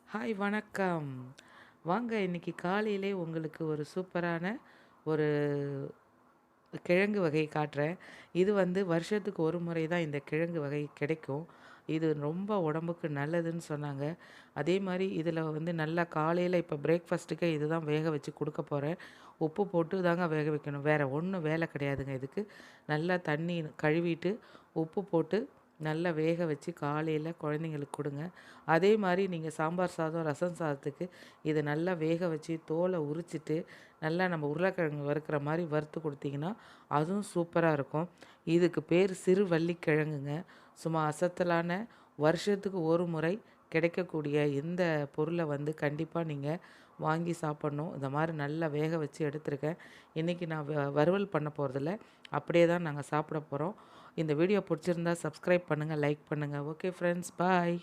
Hi வணக்கம். வாங்க இன்னைக்கு காலையிலே உங்களுக்கு ஒரு சூப்பரான ஒரு கிழங்கு வகை காட்டுறேன். இது வந்து வருஷத்துக்கு ஒரு முறை தான் இந்த கிழங்கு வகை கிடைக்கும். இது ரொம்ப உடம்புக்கு நல்லதுன்னு சொன்னாங்க. அதே மாரி இதில வந்து நல்லா காலையில இப்போ பிரேக்ஃபாஸ்ட்டுக்கே இதுதான் வேக வச்சு குடுக்க போறேன். உப்பு போட்டு தாங்க வேக வைக்கணும். வேற ஒண்ணும் வேலை கிடையாதுங்க இதுக்கு. நல்லா தண்ணி கழுவிட்டு, உப்பு போட்டு நல்லா வேக வச்சு காலையில குழந்தைங்களுக்கு குடுங்க. அதே மாரி நீங்க சாம்பார் சாதம், ரசம் சாதத்துக்கு இத நல்லா வேக வச்சு தோல உரிச்சுட்டு, நல்லா நம்ம உருளைக்கிழங்கு வறுக்கிற மாரி வறுத்து குடுத்தீங்கன்னா, அதுவும் சூப்பரா இருக்கும். இதுக்கு பேர் சிறுவள்ளிக்கிழங்குங்க. சும்மா அசத்தலான வருஷத்துக்கு ஒரு முறை கிடைக்கக்கூடிய இந்த பொருள வந்து கண்டிப்பா நீங்க வாங்கி சாப்பிடணும். இந்த மாரி நல்லா வேக வச்சு எடுத்துருக்கேன். இன்னைக்கு நான் வறுவல் பண்ண போறதில்ல. அப்படியே தான் நாங்க சாப்பிட போறோம். இந்த வீடியோ புடிச்சிருந்தா சப்ஸ்கிரைப் பண்ணுங்க, லைக் பண்ணுங்க. ஓகே ஃப்ரெண்ட்ஸ், பாய்.